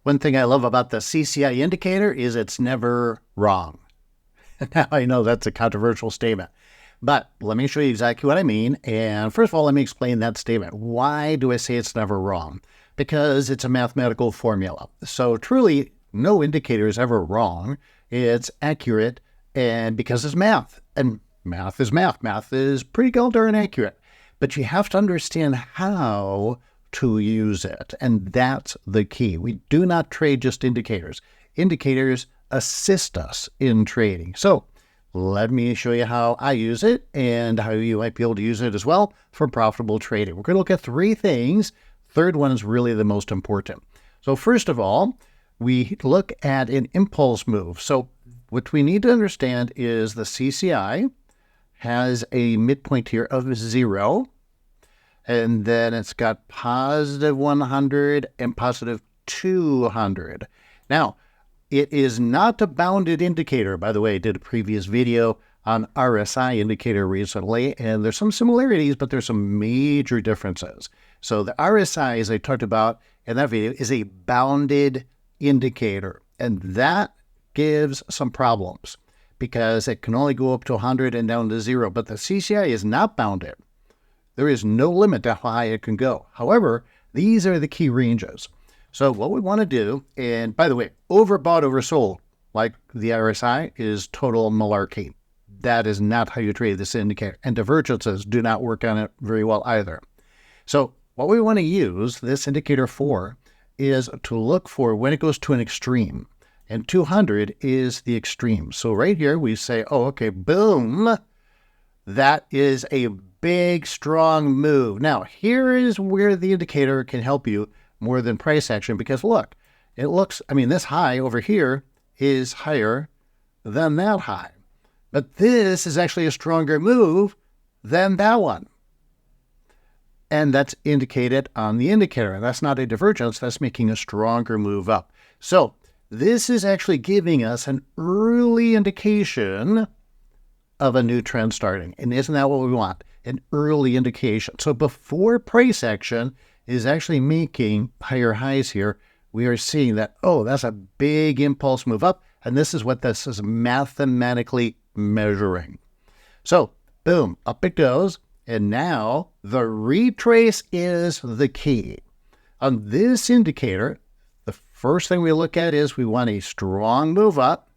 One thing I love about the CCI indicator is it's never wrong. Now, I know that's a controversial statement, but let me show you exactly what I mean. And first of all, let me explain that statement. Why do I say it's never wrong? Because it's a mathematical formula. So truly, no indicator is ever wrong. It's accurate, and because it's math. And math is math. Math is pretty darn accurate. But you have to understand how to use it. And that's the key. We do not trade just indicators. Indicators assist us in trading. So let me show you how I use it and how you might be able to use it as well for profitable trading. We're going to look at three things. Third one is really the most important. So first of all, we look at an impulse move. So what we need to understand is the CCI has a midpoint here of 0. And then it's got positive 100 and positive 200. Now, it is not a bounded indicator. By the way, I did a previous video on RSI indicator recently, and there's some similarities, but there's some major differences. So the RSI, as I talked about in that video, is a bounded indicator, and that gives some problems because it can only go up to 100 and down to 0, but the CCI is not bounded. There is no limit to how high it can go. However, these are the key ranges. So what we want to do, and by the way, overbought, oversold, like the RSI, is total malarkey. That is not how you trade this indicator. And divergences do not work on it very well either. So what we want to use this indicator for is to look for when it goes to an extreme. And 200 is the extreme. So right here we say, oh, okay, boom. That is a big, strong move. Now, here is where the indicator can help you more than price action, because look, it looks, this high over here is higher than that high. But this is actually a stronger move than that one. And that's indicated on the indicator. And that's not a divergence, that's making a stronger move up. So this is actually giving us an early indication of a new trend starting. And isn't that what we want? An early indication. So before price action is actually making higher highs here, we are seeing that, oh, that's a big impulse move up. And this is what this is mathematically measuring. So boom, up it goes. And now the retrace is the key. On this indicator, the first thing we look at is we want a strong move up,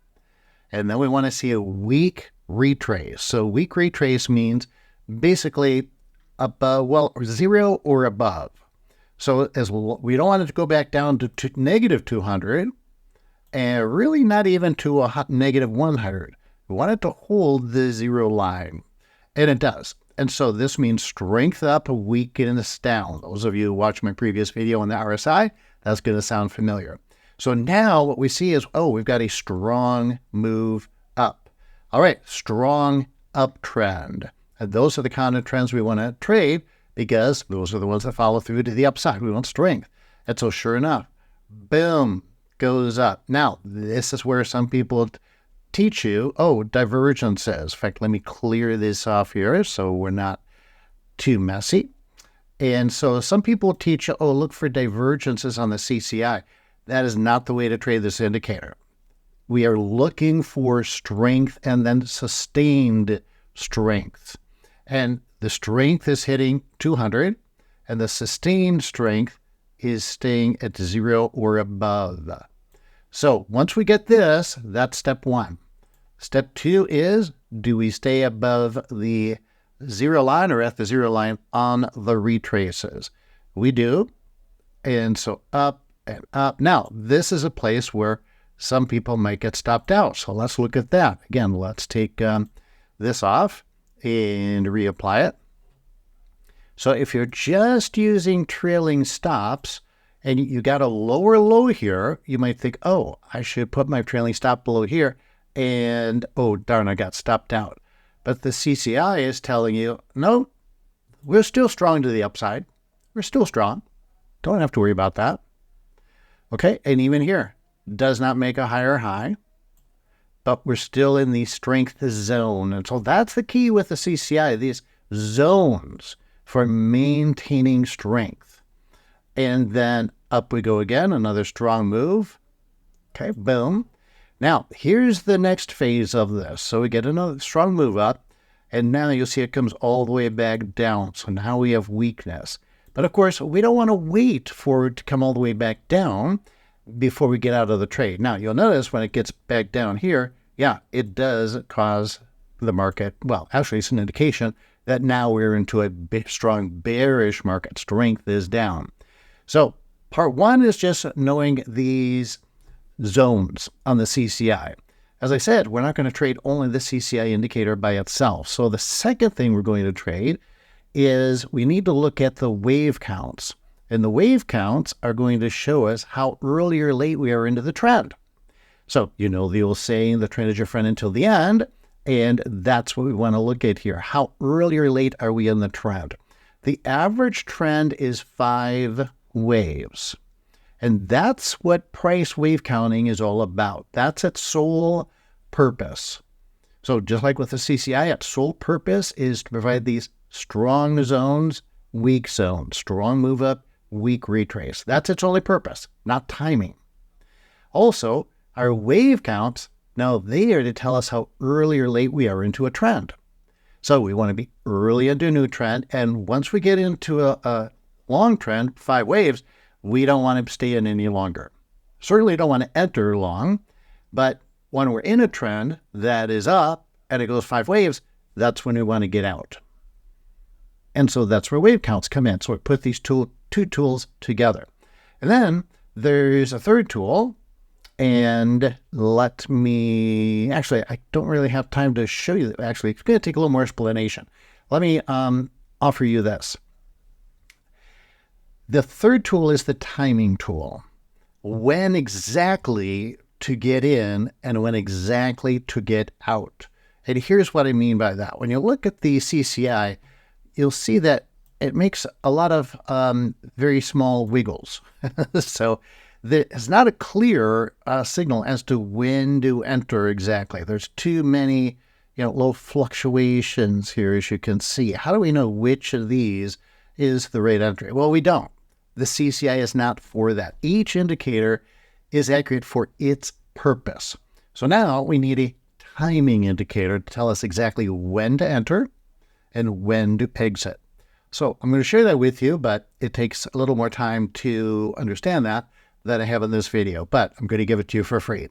and then we want to see a weak retrace. So weak retrace means basically above, 0 or above. So as we don't want it to go back down to negative 200, and really not even to a negative 100. We want it to hold the 0 line, and it does. And so this means strength up, weakness down. Those of you who watched my previous video on the RSI, that's going to sound familiar. So now what we see is, oh, we've got a strong move up. All right, strong uptrend. And those are the kind of trends we want to trade because those are the ones that follow through to the upside. We want strength. And so sure enough, boom, goes up. Now, this is where some people teach you, oh, divergences. In fact, let me clear this off here so we're not too messy. And so some people teach you, oh, look for divergences on the CCI. That is not the way to trade this indicator. We are looking for strength and then sustained strength. And the strength is hitting 200, and the sustained strength is staying at 0 or above. So once we get this, that's step 1. Step 2 is, do we stay above the 0 line or at the 0 line on the retraces? We do. And so up and up. Now, this is a place where some people might get stopped out. So let's look at that. Again, let's take this off and reapply it. So if you're just using trailing stops and you got a lower low here, you might think, oh, I should put my trailing stop below here. And, oh, darn, I got stopped out. But the CCI is telling you, no, we're still strong to the upside. We're still strong. Don't have to worry about that. Okay, and even here, does not make a higher high, but we're still in the strength zone. And so that's the key with the CCI, these zones for maintaining strength. And then up we go again, another strong move. Okay, boom. Now, here's the next phase of this. So we get another strong move up, and now you'll see it comes all the way back down. So now we have weakness. But of course, we don't want to wait for it to come all the way back down before we get out of the trade. Now, you'll notice when it gets back down here, yeah, it does cause the market, well, actually it's an indication that now we're into a strong bearish market. Strength is down. So part one is just knowing these zones on the CCI. As I said, we're not going to trade only the CCI indicator by itself. So the second thing we're going to trade is we need to look at the wave counts. And the wave counts are going to show us how early or late we are into the trend. So you know the old saying, the trend is your friend until the end. And that's what we want to look at here. How early or late are we in the trend? The average trend is 5 waves. And that's what price wave counting is all about. That's its sole purpose. So just like with the CCI, its sole purpose is to provide these strong zones, weak zones, strong move up, weak retrace. That's its only purpose, not timing. Also, our wave counts, now they are to tell us how early or late we are into a trend. So we want to be early into a new trend. And once we get into a long trend, 5 waves, we don't want to stay in any longer. Certainly don't want to enter long, but when we're in a trend that is up and it goes 5 waves, that's when we want to get out. And so that's where wave counts come in. So we put these two tools together. And then there's a third tool. And let me, actually, I don't really have time to show you. Actually, it's going to take a little more explanation. Let me offer you this. The third tool is the timing tool. When exactly to get in and when exactly to get out. And here's what I mean by that. When you look at the CCI, you'll see that it makes a lot of very small wiggles. So there's not a clear signal as to when to enter exactly. There's too many low fluctuations here, as you can see. How do we know which of these is the right entry? Well, we don't. The CCI is not for that. Each indicator is accurate for its purpose. So now we need a timing indicator to tell us exactly when to enter and when to exit. So I'm going to share that with you, but it takes a little more time to understand that than I have in this video, but I'm going to give it to you for free.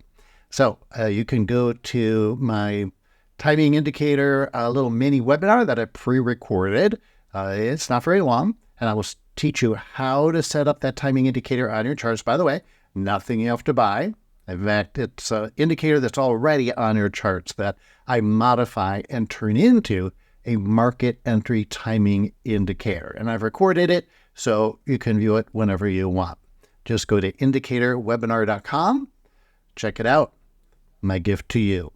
So you can go to my timing indicator, a little mini webinar that I pre-recorded. It's not very long, and I will teach you how to set up that timing indicator on your charts. By the way, nothing you have to buy. In fact, it's an indicator that's already on your charts that I modify and turn into a market entry timing indicator. And I've recorded it so you can view it whenever you want. Just go to indicatorwebinar.com, check it out. My gift to you.